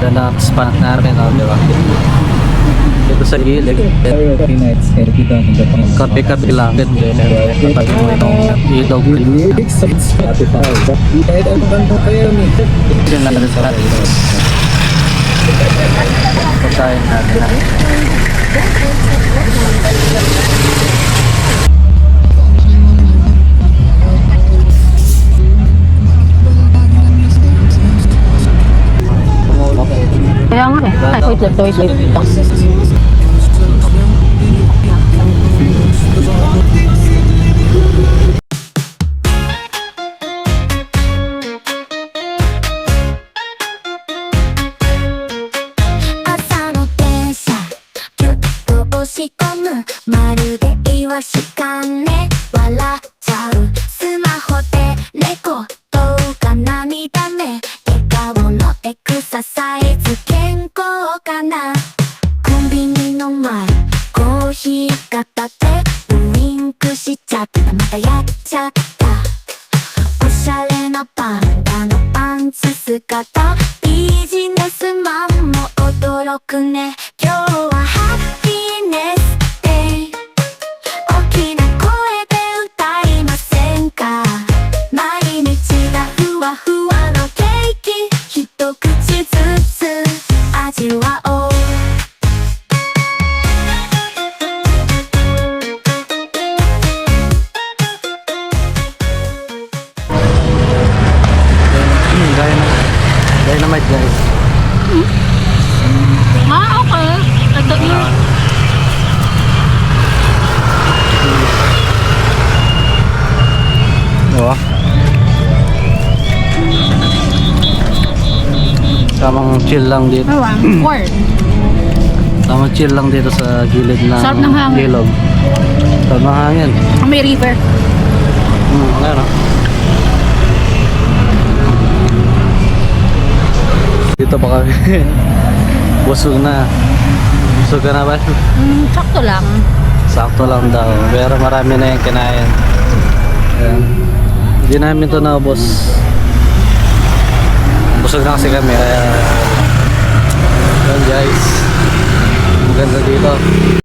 Ganda ng spot namin, no, di ba? Dito sa gilid. Kape-kape lang. Kapag mo itong ilaw green. Yun lang rin sa pagkain natin. Kaya nga eh. Ay, wait lang.朝の電車ぎゅっと押し込むまるでイワシかね笑っちゃうスマホでレコ動画涙目笑顔のエクササイズ健康かなコンビニの前コーヒー片手ウインクしちゃったまたやっちゃったおしゃれなパンダのパンツ姿ビジネスマンも驚くね今日はハッピーネスデイ大きな声で歌いませんか毎日がふわふわのケーキ一口ずつ味わおうDynamite guys. Ah, okay. Ito yun. Oh. Tamang chill lang dito. Word. Tamang chill lang dito sa gilid ng Sarap ng hangin. ilog. Sarap ng hangin. May river. Ano? Dito pa kami. Busog na. Busog ka na ba? Sakto lang. Sakto lang daw. Pero marami na yung kinain. Ayan. Hindi namin ito naubos. Busog na kasi kami. Kaya, ayan guys. Maganda dito.